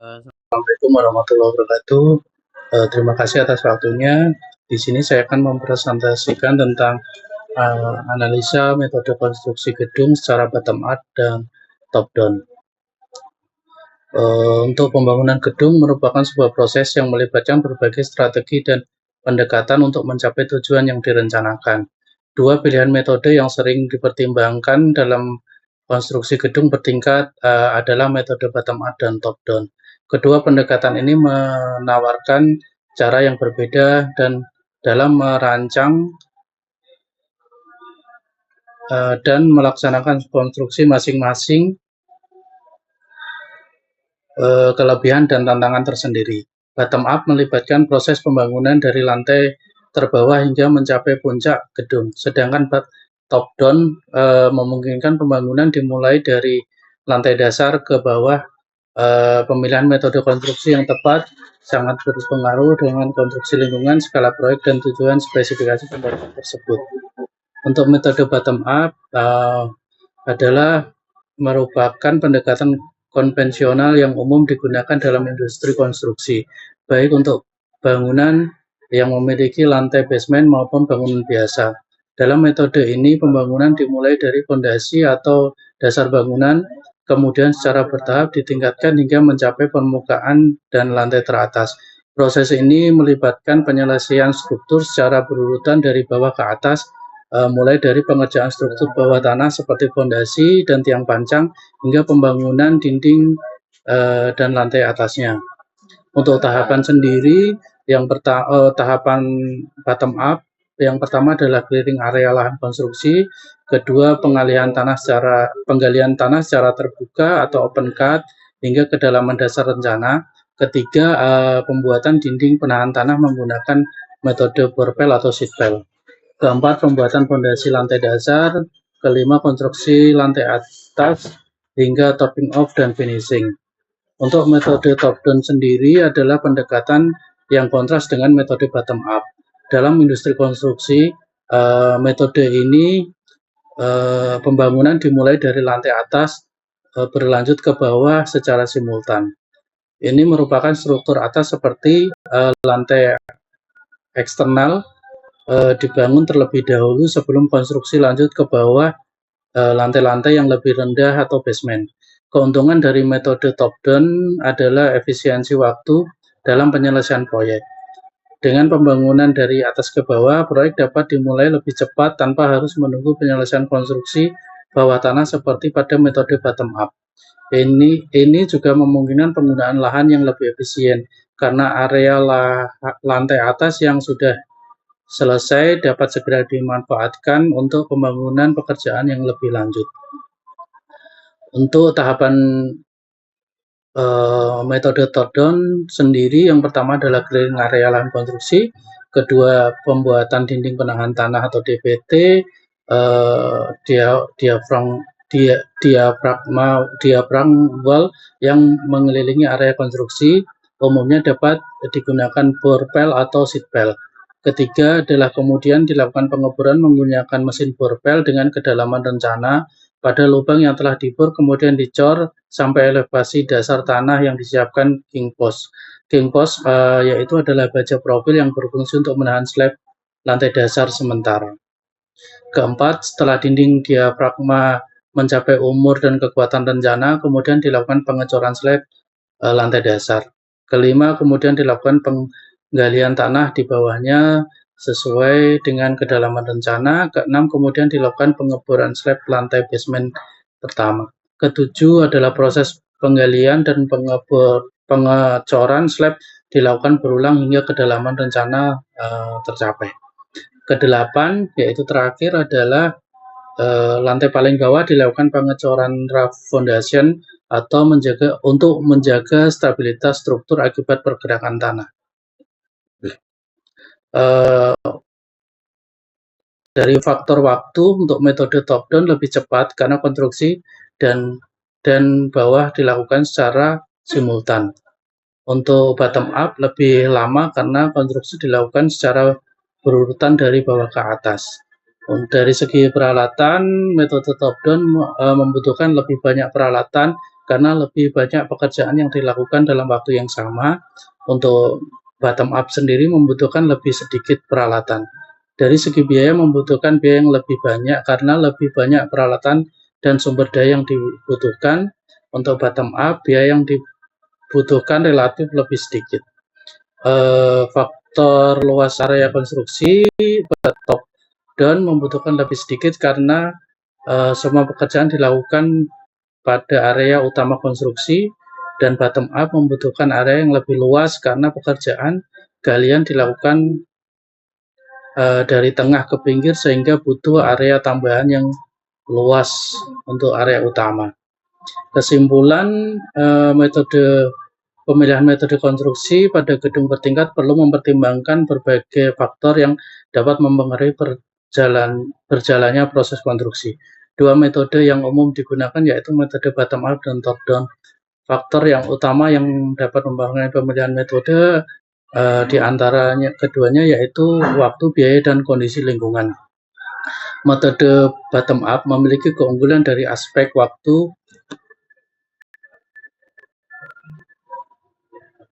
Assalamualaikum warahmatullahi wabarakatuh. Terima kasih atas waktunya. Di sini saya akan mempresentasikan tentang analisa metode konstruksi gedung secara bottom up dan top down. Untuk pembangunan gedung merupakan sebuah proses yang melibatkan berbagai strategi dan pendekatan untuk mencapai tujuan yang direncanakan. Dua pilihan metode yang sering dipertimbangkan dalam konstruksi gedung bertingkat adalah metode bottom up dan top down. Kedua pendekatan ini menawarkan cara yang berbeda dan dalam merancang dan melaksanakan konstruksi masing-masing kelebihan dan tantangan tersendiri. Bottom up melibatkan proses pembangunan dari lantai terbawah hingga mencapai puncak gedung, sedangkan top down memungkinkan pembangunan dimulai dari lantai dasar ke bawah. Pemilihan metode konstruksi yang tepat sangat berpengaruh dengan konstruksi lingkungan, skala proyek, dan tujuan spesifikasi pembangunan tersebut. Untuk metode bottom up adalah merupakan pendekatan konvensional yang umum digunakan dalam industri konstruksi, baik untuk bangunan yang memiliki lantai basement maupun bangunan biasa. Dalam metode ini, pembangunan dimulai dari fondasi atau dasar bangunan, kemudian secara bertahap ditingkatkan hingga mencapai permukaan dan lantai teratas. Proses ini melibatkan penyelesaian struktur secara berurutan dari bawah ke atas, mulai dari pengerjaan struktur bawah tanah seperti fondasi dan tiang pancang hingga pembangunan dinding dan lantai atasnya. Untuk tahapan sendiri, tahapan bottom up, yang pertama adalah clearing area lahan konstruksi, kedua penggalian tanah secara terbuka atau open cut hingga kedalaman dasar rencana, ketiga pembuatan dinding penahan tanah menggunakan metode borpel atau sheet pile, keempat pembuatan fondasi lantai dasar, kelima konstruksi lantai atas hingga topping off dan finishing. Untuk metode top down sendiri adalah pendekatan yang kontras dengan metode bottom up. Dalam industri konstruksi, metode ini pembangunan dimulai dari lantai atas berlanjut ke bawah secara simultan. Ini merupakan struktur atas seperti lantai eksternal dibangun terlebih dahulu sebelum konstruksi lanjut ke bawah lantai-lantai yang lebih rendah atau basement. Keuntungan dari metode top down adalah efisiensi waktu dalam penyelesaian proyek. Dengan pembangunan dari atas ke bawah, proyek dapat dimulai lebih cepat tanpa harus menunggu penyelesaian konstruksi bawah tanah seperti pada metode bottom up. Ini juga memungkinkan penggunaan lahan yang lebih efisien karena area lantai atas yang sudah selesai dapat segera dimanfaatkan untuk pembangunan pekerjaan yang lebih lanjut. Untuk tahapan metode top down sendiri, yang pertama adalah clearing area lahan konstruksi, kedua pembuatan dinding penahan tanah atau DPT, diafragma wall yang mengelilingi area konstruksi, umumnya dapat digunakan borpel atau sheet pile. Ketiga adalah kemudian dilakukan pengeboran menggunakan mesin borpel dengan kedalaman rencana pada lubang yang telah dibor, kemudian dicor sampai elevasi dasar tanah yang disiapkan king post. King post yaitu adalah baja profil yang berfungsi untuk menahan slab lantai dasar sementara. Keempat, setelah dinding diafragma mencapai umur dan kekuatan rencana, kemudian dilakukan pengecoran slab lantai dasar. Kelima, kemudian dilakukan penggalian tanah di bawahnya sesuai dengan kedalaman rencana. Keenam, kemudian dilakukan pengeboran slab lantai basement pertama. Ketujuh adalah proses penggalian dan pengecoran slab dilakukan berulang hingga kedalaman rencana tercapai. Kedelapan, yaitu terakhir adalah lantai paling bawah dilakukan pengecoran rough foundation atau untuk menjaga stabilitas struktur akibat pergerakan tanah. Dari faktor waktu, untuk metode top down lebih cepat karena konstruksi dan bawah dilakukan secara simultan. Untuk bottom up lebih lama karena konstruksi dilakukan secara berurutan dari bawah ke atas. Dari segi peralatan, metode top down membutuhkan lebih banyak peralatan karena lebih banyak pekerjaan yang dilakukan dalam waktu yang sama. Untuk bottom up sendiri membutuhkan lebih sedikit peralatan. Dari segi biaya membutuhkan biaya yang lebih banyak karena lebih banyak peralatan dan sumber daya yang dibutuhkan. Untuk bottom up, biaya yang dibutuhkan relatif lebih sedikit. Faktor luas area konstruksi top down membutuhkan lebih sedikit karena semua pekerjaan dilakukan pada area utama konstruksi, dan bottom up membutuhkan area yang lebih luas karena pekerjaan galian dilakukan dari tengah ke pinggir sehingga butuh area tambahan yang luas untuk area utama. Kesimpulan, pemilihan metode konstruksi pada gedung bertingkat perlu mempertimbangkan berbagai faktor yang dapat mempengaruhi berjalannya proses konstruksi. Dua metode yang umum digunakan yaitu metode bottom up dan top down. Faktor yang utama yang dapat mempengaruhi pemilihan metode di antaranya keduanya yaitu waktu, biaya, dan kondisi lingkungan. Metode bottom up memiliki keunggulan dari aspek waktu